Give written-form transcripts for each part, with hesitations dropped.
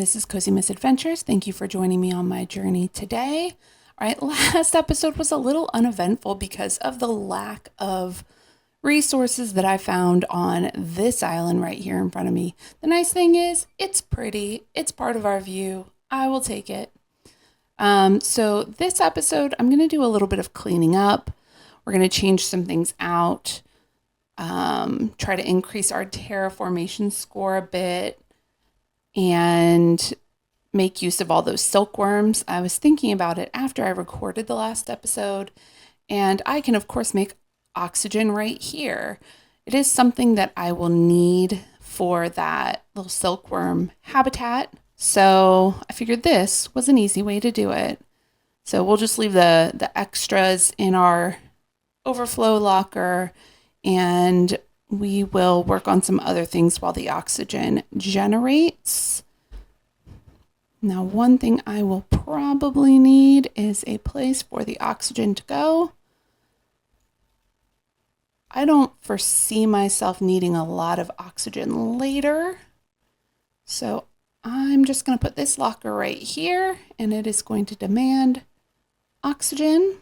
this is Cozy Misadventures. Thank you for joining me on my journey today. All right, last episode was a little uneventful because of the lack of resources that I found on this island right here in front of me. The nice thing is, it's pretty. It's part of our view. I will take it. So this episode, I'm going to do a little bit of cleaning up. We're going to change some things out, try to increase our terraformation score a bit, and make use of all those silkworms. I was thinking about it after I recorded the last episode, and I can, of course, make oxygen right here. It is something that I will need for that little silkworm habitat. So I figured this was an easy way to do it. So we'll just leave the extras in our overflow locker, and we will work on some other things while the oxygen generates. Now, one thing I will probably need is a place for the oxygen to go. I don't foresee myself needing a lot of oxygen later, so I'm just going to put this locker right here, and it is going to demand oxygen.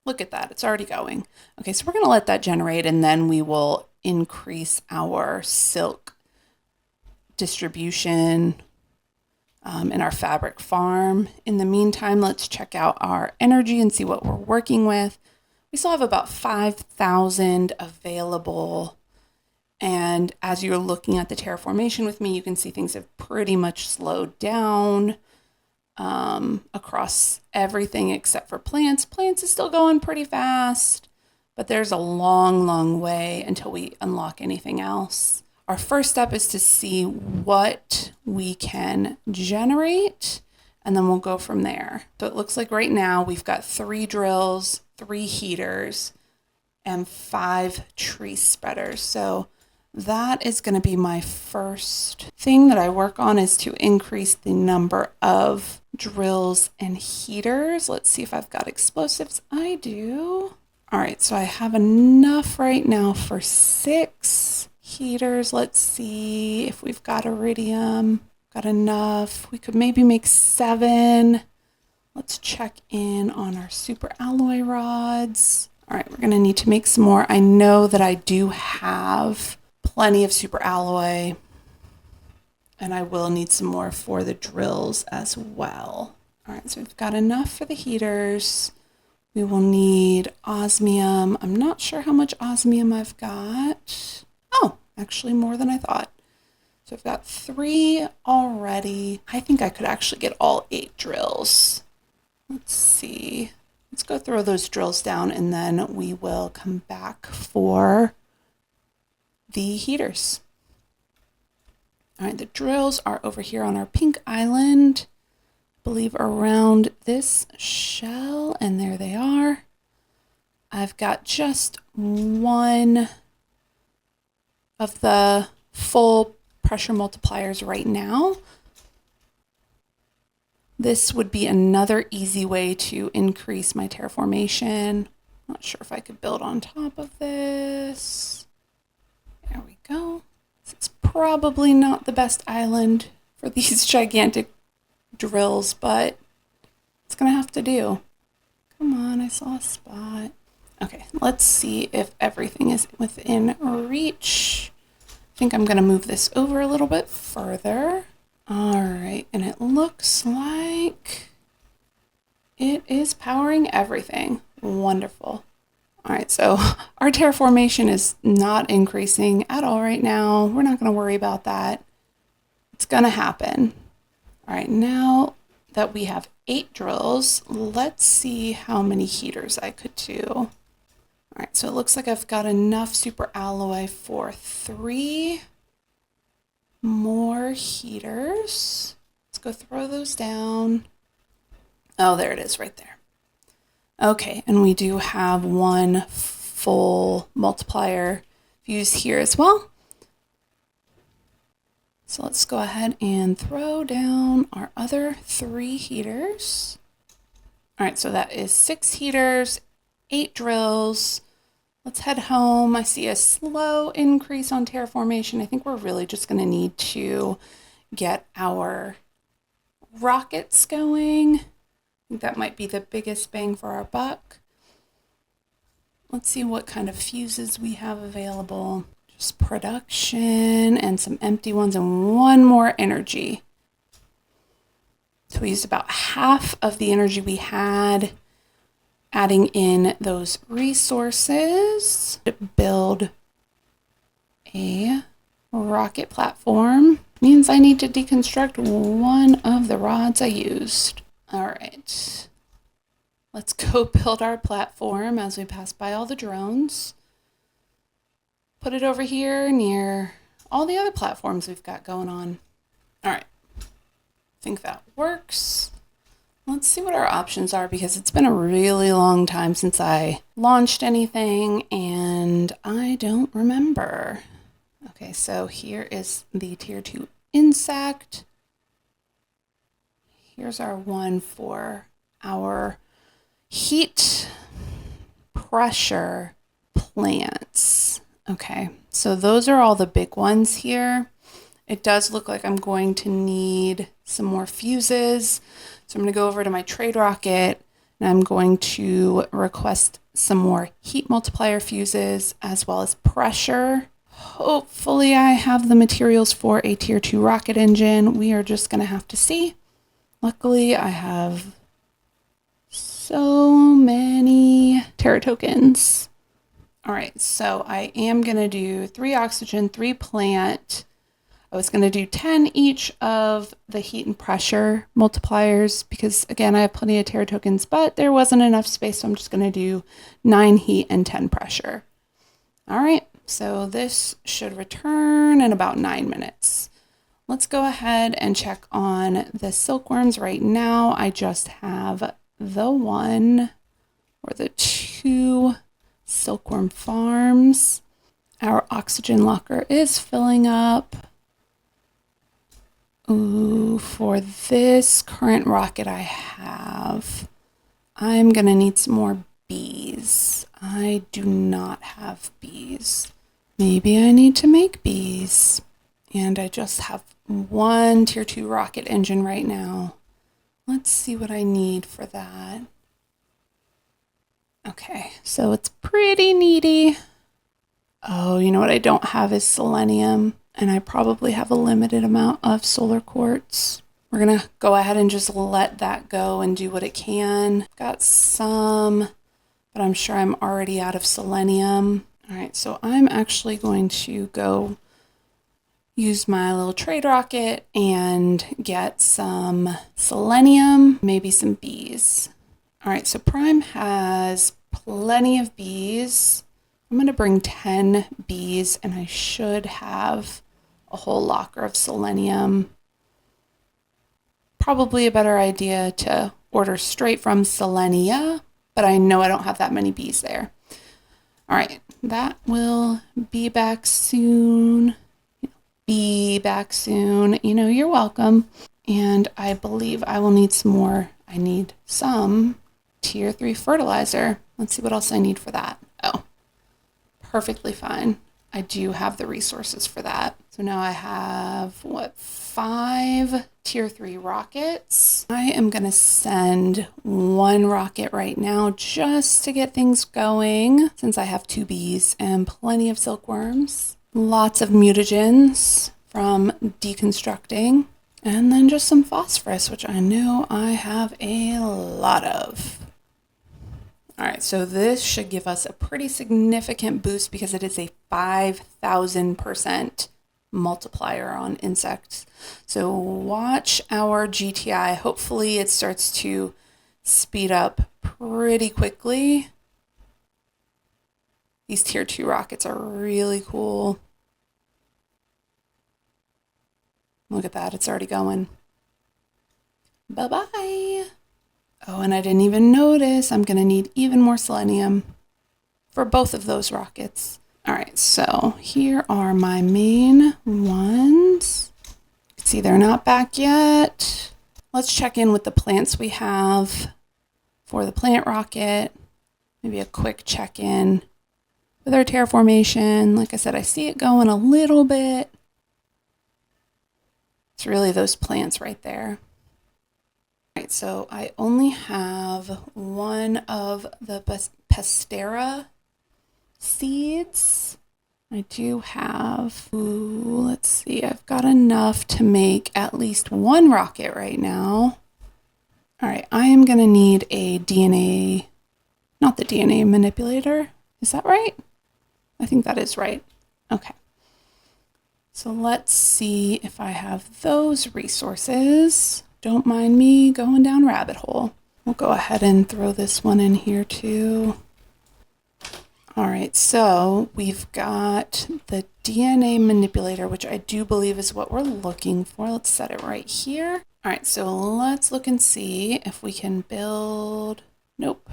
Look at that, it's already going. Okay, so we're going to let that generate, and then we will increase our silk distribution in our fabric farm. In the meantime, let's check out our energy and see what we're working with. We still have about 5,000 available. And as you're looking at the terraformation with me, you can see things have pretty much slowed down across everything except for plants. Plants is still going pretty fast, but there's a long, long way until we unlock anything else. Our first step is to see what we can generate, and then we'll go from there. So it looks like right now we've got 3 drills, 3 heaters, and 5 tree spreaders. So that is going to be my first thing that I work on, is to increase the number of drills and heaters. Let's see if I've got explosives. I do. All right, so I have enough right now for 6 heaters. Let's see if we've got iridium. Got enough. We could maybe make 7. Let's check in on our super alloy rods. All right, we're going to need to make some more. I know that I do have plenty of super alloy, and I will need some more for the drills as well. All right, so we've got enough for the heaters. We will need osmium. I'm not sure how much osmium I've got. Oh, actually more than I thought. So I've got 3 already. I think I could actually get all 8 drills. Let's see. Let's go throw those drills down, and then we will come back for the heaters. All right, the drills are over here on our pink island, I believe around this shell, and there they are. I've got just 1 of the full pressure multipliers right now. This would be another easy way to increase my terraformation. Not sure if I could build on top of this. There we go. It's probably not the best island for these gigantic drills, but it's gonna have to do. Come on, I saw a spot. Okay, let's see if everything is within reach. I think I'm gonna move this over a little bit further. All right, and it looks like it is powering everything. Wonderful. All right, so our terraformation is not increasing at all right now. We're not going to worry about that. It's going to happen. All right, now that we have 8 drills, let's see how many heaters I could do. All right, so it looks like I've got enough super alloy for 3 more heaters. Let's go throw those down. Oh, there it is right there. Okay, and we do have 1 full multiplier fuse here as well. So let's go ahead and throw down our other 3 heaters. All right, so that is 6 heaters, 8 drills. Let's head home. I see a slow increase on terraformation. I think we're really just going to need to get our rockets going. I think that might be the biggest bang for our buck. Let's see what kind of fuses we have available. Just production and some empty ones and one more energy. So we used about half of the energy we had, adding in those resources to build a rocket platform. Means I need to deconstruct one of the rods I used. All right. Let's go build our platform as we pass by all the drones. Put it over here near all the other platforms we've got going on. All right. I think that works. Let's see what our options are because it's been a really long time since I launched anything and I don't remember. Okay, so here is the tier 2 insect. Here's our one for our heat pressure plants. Okay, so those are all the big ones here. It does look like I'm going to need some more fuses. So I'm going to go over to my trade rocket and I'm going to request some more heat multiplier fuses as well as pressure. Hopefully I have the materials for a tier 2 rocket engine. We are just going to have to see. Luckily I have so many Terra tokens. All right, so I am going to do 3 oxygen, 3 plant. I was going to do 10 each of the heat and pressure multipliers because, again, I have plenty of Terra tokens, but there wasn't enough space, so I'm just going to do 9 heat and 10 pressure. All right, so this should return in about 9 minutes. Let's go ahead and check on the silkworms right now. I just have the 1 or the 2 silkworm farms. Our oxygen locker is filling up. Ooh, for this current rocket I have, I'm gonna need some more bees. I do not have bees. Maybe I need to make bees. And I just have 1 tier 2 rocket engine right now. Let's see what I need for that. Okay, so it's pretty needy. Oh, you know what I don't have is selenium. And I probably have a limited amount of solar quartz. We're gonna go ahead and just let that go and do what it can. Got some, but I'm sure I'm already out of selenium. All right, so I'm actually going to go use my little trade rocket and get some selenium, maybe some bees. All right, so Prime has plenty of bees. I'm going to bring 10 bees and I should have a whole locker of selenium. Probably a better idea to order straight from Selenia, but I know I don't have that many bees there. All right, that will be back soon. Be back soon. You know, you're welcome. And I believe I will need some more. I need some tier 3 fertilizer. Let's see what else I need for that. Oh. Perfectly fine. I do have the resources for that. So now I have, 5 tier 3 rockets. I am going to send 1 rocket right now just to get things going since I have 2 bees and plenty of silkworms. Lots of mutagens from deconstructing. And then just some phosphorus, which I know I have a lot of. All right, so this should give us a pretty significant boost because it is a 5,000% multiplier on insects. So watch our GTI. Hopefully it starts to speed up pretty quickly. These tier 2 rockets are really cool. Look at that, it's already going. Bye-bye. Oh, and I didn't even notice. I'm going to need even more selenium for both of those rockets. All right, so here are my main ones. See, they're not back yet. Let's check in with the plants we have for the plant rocket. Maybe a quick check-in with our terraformation. Like I said, I see it going a little bit. It's really those plants right there. So I only have one of the Pastera seeds. I do have, let's see, I've got enough to make at least one rocket right now. All right, I am going to need a DNA, not the DNA manipulator. Is that right? I think that is right. Okay. So let's see if I have those resources. Don't mind me going down rabbit hole. We'll go ahead and throw this one in here too. All right, so we've got the DNA manipulator, which I do believe is what we're looking for. Let's set it right here. All right, so let's look and see if we can build. Nope.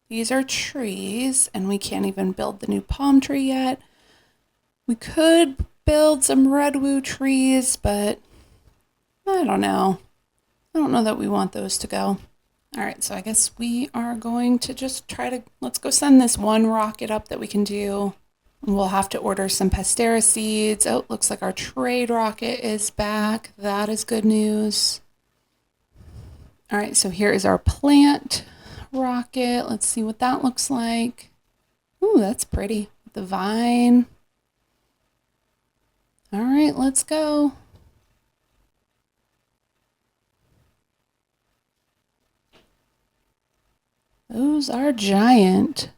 These are trees, and we can't even build the new palm tree yet. We could build some redwood trees, but I don't know. I don't know that we want those to go. All right, so I guess we are going to just let's go send this one rocket up that we can do. We'll have to order some Pastera seeds. Oh, looks like our trade rocket is back. That is good news. All right, so here is our plant rocket. Let's see what that looks like. Ooh, that's pretty. The vine. All right, let's go. Those are giant.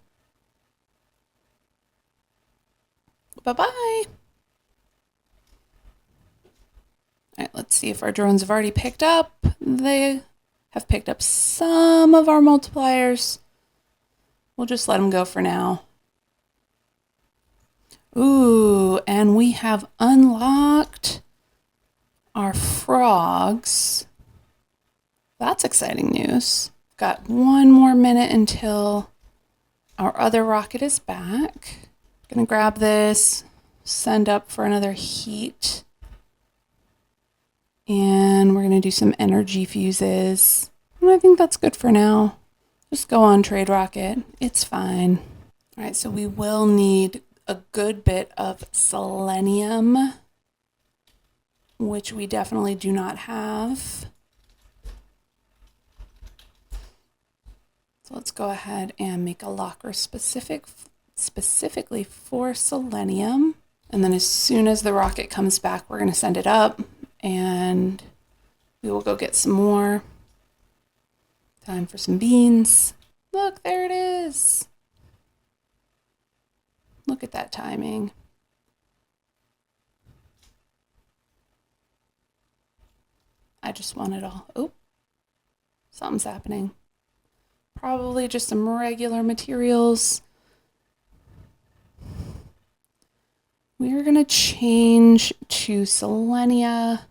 Bye-bye. All right, let's see if our drones have already picked up. They have picked up some of our multipliers. We'll just let them go for now. Ooh, and we have unlocked our frogs. That's exciting news. Got one more minute until our other rocket is back. Gonna grab this, send up for another heat. And we're gonna do some energy fuses. And I think that's good for now. Just go on trade rocket, it's fine. All right, so we will need a good bit of selenium, which we definitely do not have. So let's go ahead and make a locker specifically for selenium. And then as soon as the rocket comes back, we're going to send it up and we will go get some more. Time for some beans. Look, there it is. Look at that timing. I just want it all. Oh, something's happening. Probably just some regular materials. We're going to change to Selenia.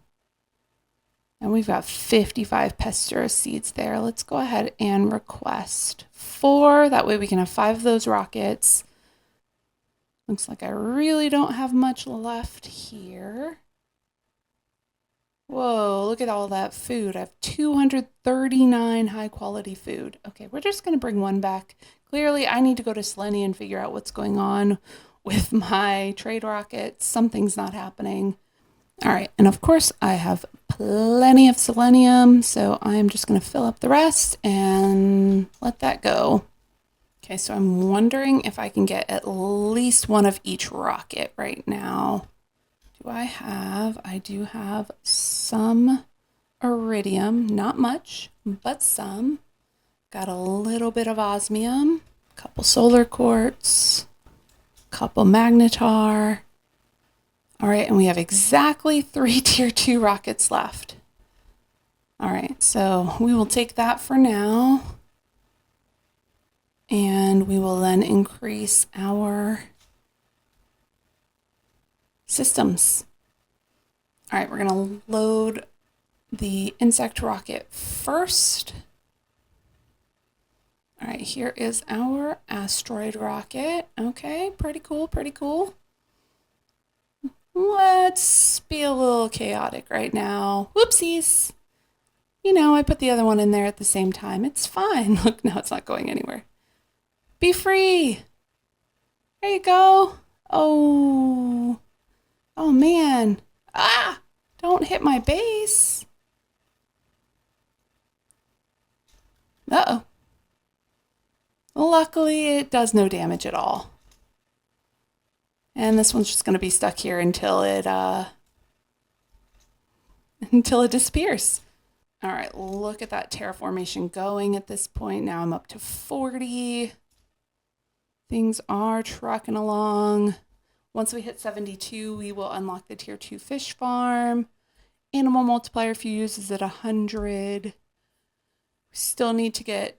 And we've got 55 Pastera seeds there. Let's go ahead and request 4. That way we can have 5 of those rockets. Looks like I really don't have much left here. Whoa, look at all that food. I have 239 high quality food. Okay, we're just going to bring one back. Clearly, I need to go to Selenia and figure out what's going on with my trade rockets. Something's not happening. All right, and of course, I have plenty of selenium, so I'm just going to fill up the rest and let that go. Okay, so I'm wondering if I can get at least one of each rocket right now. I do have some iridium, not much, but some. Got a little bit of osmium, a couple solar quartz, a couple magnetar. All right, and we have exactly 3 tier 2 rockets left. All right, so we will take that for now. And we will then increase our systems. All right, we're gonna load the insect rocket first. All right, here is our asteroid rocket. Okay, pretty cool, pretty cool. Let's be a little chaotic right now. Whoopsies. You know, I put the other one in there at the same time. It's fine. Look, now it's not going anywhere. Be free. There you go. Oh. Oh, man. Ah, don't hit my base. Uh-oh. Luckily, it does no damage at all. And this one's just going to be stuck here until it disappears. All right, look at that terraformation going at this point. Now I'm up to 40. Things are trucking along. Once we hit 72, we will unlock the tier 2 fish farm. Animal multiplier fuse is at 100. We still need to get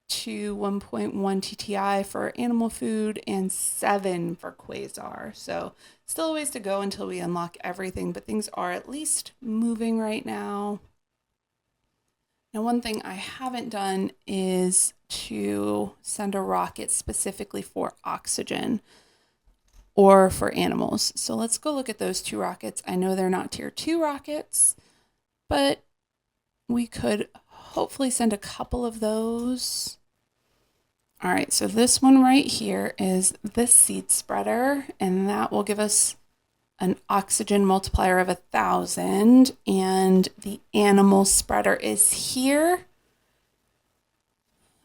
to 1.1 TTI for animal food and 7 for quasar. So still a ways to go until we unlock everything, but things are at least moving right now. Now, one thing I haven't done is to send a rocket specifically for oxygen or for animals. So let's go look at those 2 rockets. I know they're not tier 2 rockets, but we could hopefully send a couple of those. All right, so this one right here is the seed spreader, and that will give us an oxygen multiplier of 1,000, and the animal spreader is here.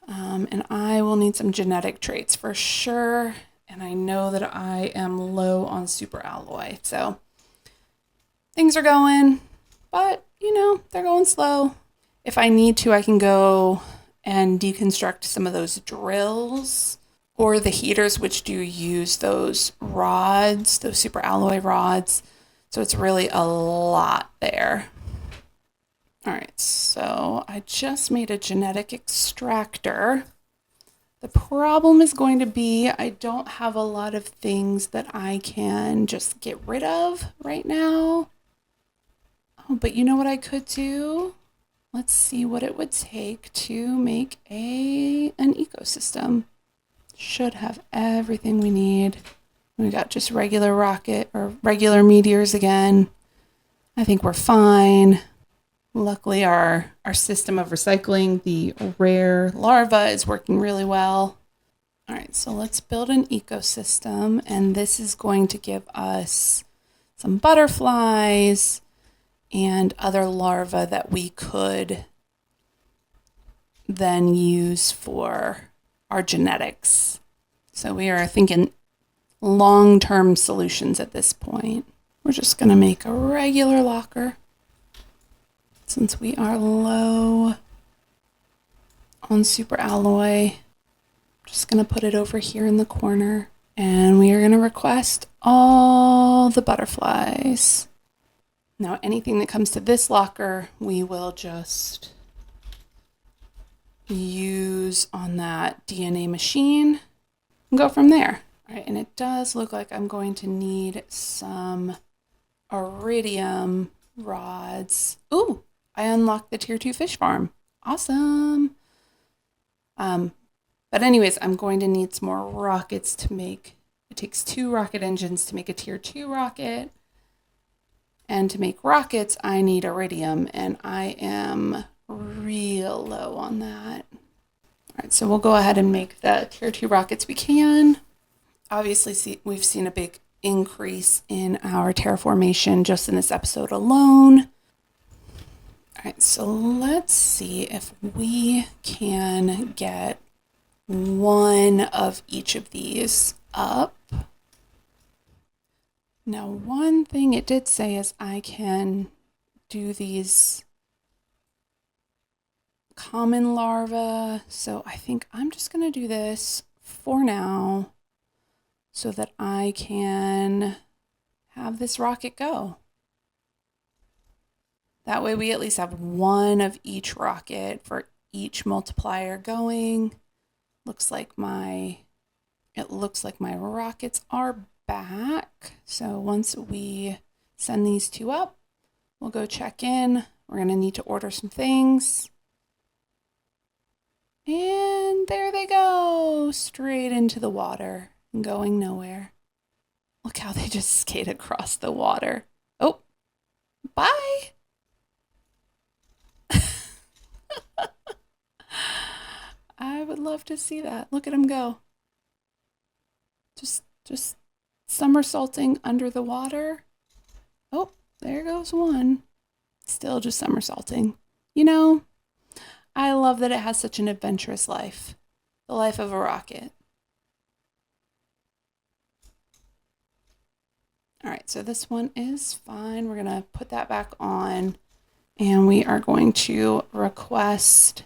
And I will need some genetic traits for sure, and I know that I am low on super alloy, so things are going, but you know, they're going slow. If I need to, I can go and deconstruct some of those drills or the heaters, which do use those rods, those super alloy rods. So it's really a lot there. All right, so I just made a genetic extractor. The problem is going to be I don't have a lot of things that I can just get rid of right now. Oh, but you know what I could do? Let's see what it would take to make an ecosystem. Should have everything we need. We got just regular rocket or regular meteors again. I think we're fine. Luckily, our system of recycling the rare larva is working really well. All right, so let's build an ecosystem, and this is going to give us some butterflies and other larvae that we could then use for our genetics. So we are thinking long-term solutions at this point. We're just going to make a regular locker since we are low on super alloy. Just going to put it over here in the corner, and we are going to request all the butterflies. Now, anything that comes to this locker, we will just use on that DNA machine and go from there. All right, and it does look like I'm going to need some iridium rods. Ooh, I unlocked the tier 2 fish farm. Awesome. But anyways, I'm going to need some more rockets to make. It takes 2 rocket engines to make a tier 2 rocket. And to make rockets, I need iridium, and I am real low on that. All right, so we'll go ahead and make the tier 2 rockets we can. Obviously, we've seen a big increase in our terraformation just in this episode alone. All right, so let's see if we can get one of each of these up. Now, one thing it did say is I can do these common larvae. So I think I'm just going to do this for now so that I can have this rocket go. That way we at least have one of each rocket for each multiplier going. It looks like my rockets are back. So once we send these 2 up, we'll go check in. We're going to need to order some things. And there they go, straight into the water and going nowhere. Look how they just skate across the water. Oh, bye. I would love to see that. Look at them go. Just somersaulting under the water. Oh, there goes one. Still just somersaulting. You know, I love that it has such an adventurous life. The life of a rocket. All right, so this one is fine. We're gonna put that back on and we are going to request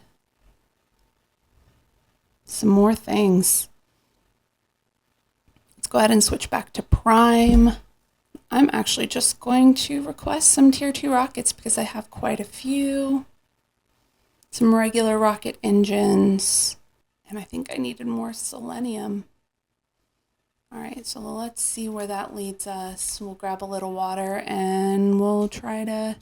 some more things. Let's go ahead and switch back to Prime. I'm actually just going to request some tier 2 rockets because I have quite a few. Some regular rocket engines. And I think I needed more selenium. All right, so let's see where that leads us. We'll grab a little water and we'll try to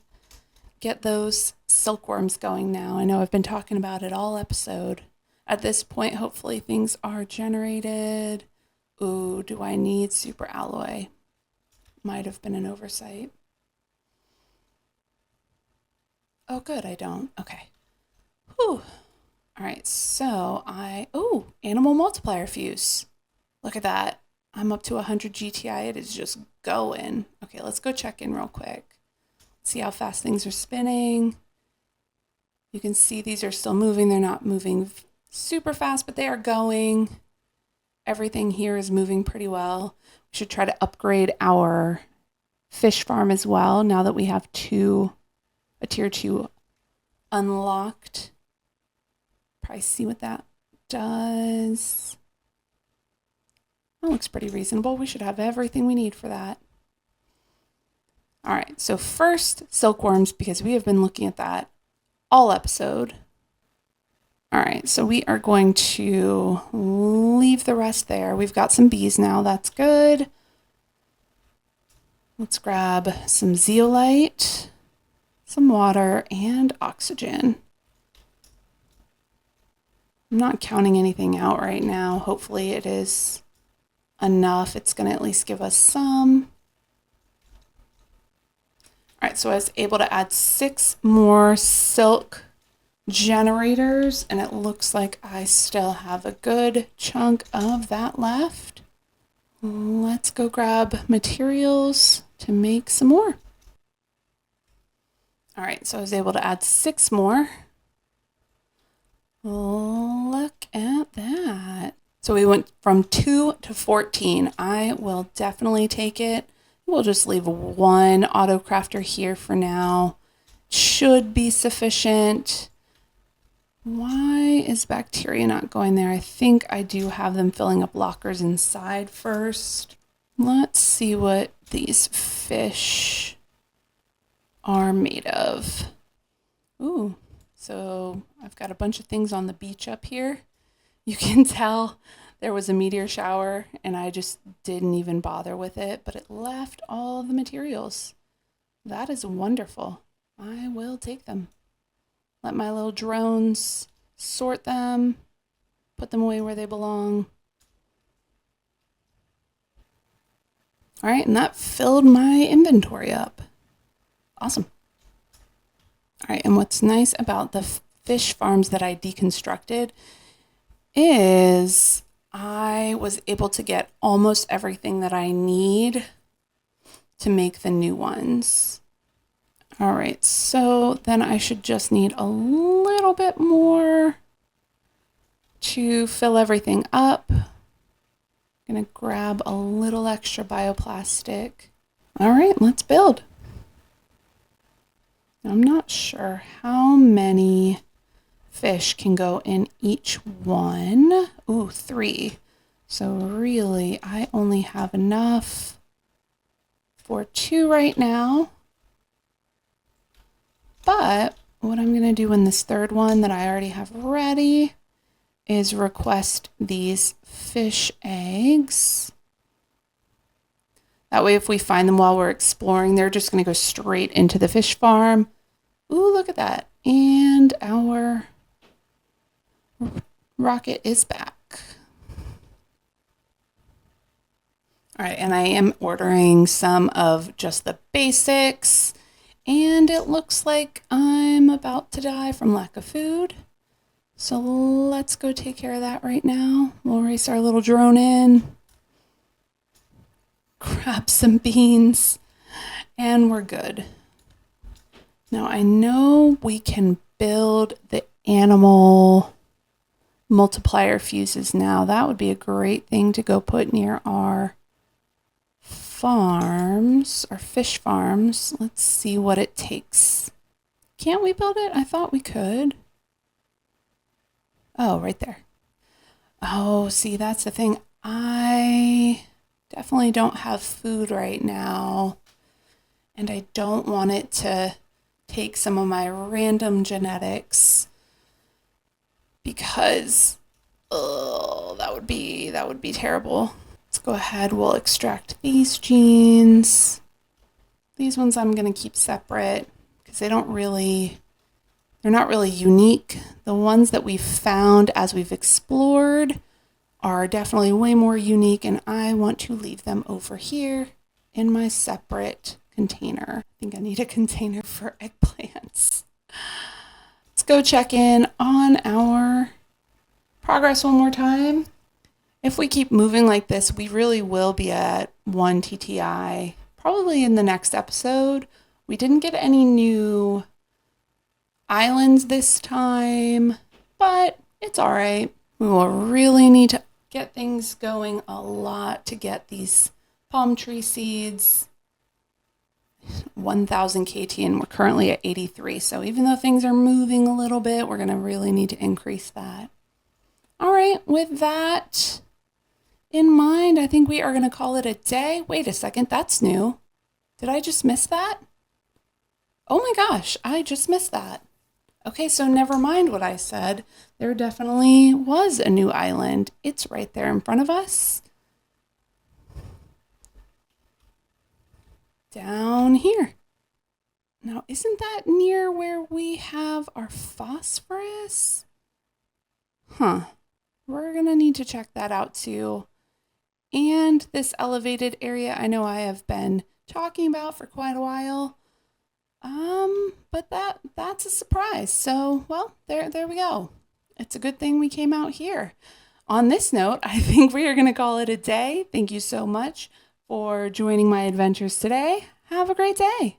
get those silkworms going now. I know I've been talking about it all episode. At this point, hopefully things are generated. Ooh, do I need super alloy? Might have been an oversight. Oh, good, I don't. Okay. Whew. All right, so animal multiplier fuse. Look at that. I'm up to 100 GTI. It is just going. Okay, let's go check in real quick. See how fast things are spinning. You can see these are still moving. They're not moving super fast, but they are going. Everything here is moving pretty well. We should try to upgrade our fish farm as well now that we have a tier 2 unlocked. Probably see what that does. That looks pretty reasonable. We should have everything we need for that. All right, so first, silkworms, because we have been looking at that all episode. All right, so we are going to leave the rest there. We've got some bees now. That's good. Let's grab some zeolite, some water, and oxygen. I'm not counting anything out right now. Hopefully it is enough. It's going to at least give us some. All right, so I was able to add 6 more silk generators, and it looks like I still have a good chunk of that left. Let's go grab materials to make some more. All right, so I was able to add 6 more. Look at that. So we went from 2 to 14. I will definitely take it. We'll just leave 1 auto crafter here for now. Should be sufficient. Why is bacteria not going there? I think I do have them filling up lockers inside first. Let's see what these fish are made of. Ooh, so I've got a bunch of things on the beach up here. You can tell there was a meteor shower and I just didn't even bother with it, but it left all the materials. That is wonderful. I will take them. Let my little drones sort them, put them away where they belong. All right, and that filled my inventory up. Awesome. All right, and what's nice about the fish farms that I deconstructed is I was able to get almost everything that I need to make the new ones. All right, so then I should just need a little bit more to fill everything up. I'm gonna grab a little extra bioplastic. All right, let's build. I'm not sure how many fish can go in each one. Ooh, 3. So really, I only have enough for 2 right now. But what I'm going to do in this third one that I already have ready is request these fish eggs. That way, if we find them while we're exploring, they're just going to go straight into the fish farm. Ooh, look at that. And our rocket is back. All right, and I am ordering some of just the basics. And it looks like I'm about to die from lack of food. So let's go take care of that right now. We'll race our little drone in. Grab some beans. And we're good. Now I know we can build the animal multiplier fuses now. That would be a great thing to go put near our farms, our fish farms. Let's see what it takes. Can't we build it? I thought we could. Oh, right there. Oh, see, that's the thing. I definitely don't have food right now, and I don't want it to take some of my random genetics because that would be terrible. Let's go ahead. We'll extract these genes. These ones I'm going to keep separate because they're not really unique. The ones that we've found as we've explored are definitely way more unique, and I want to leave them over here in my separate container. I think I need a container for eggplants. Let's go check in on our progress one more time. If we keep moving like this, we really will be at 1 TTI probably in the next episode. We didn't get any new islands this time, but it's all right. We will really need to get things going a lot to get these palm tree seeds. 1,000 KT, and we're currently at 83. So even though things are moving a little bit, we're going to really need to increase that. All right, with that in mind, I think we are going to call it a day. Wait a second, that's new. Did I just miss that? Oh my gosh, I just missed that. Okay, so never mind what I said. There definitely was a new island. It's right there in front of us. Down here. Now, isn't that near where we have our phosphorus? Huh. We're going to need to check that out too. And this elevated area I know I have been talking about for quite a while. But that's a surprise. So, well, there we go. It's a good thing we came out here. On this note, I think we are going to call it a day. Thank you so much for joining my adventures today. Have a great day.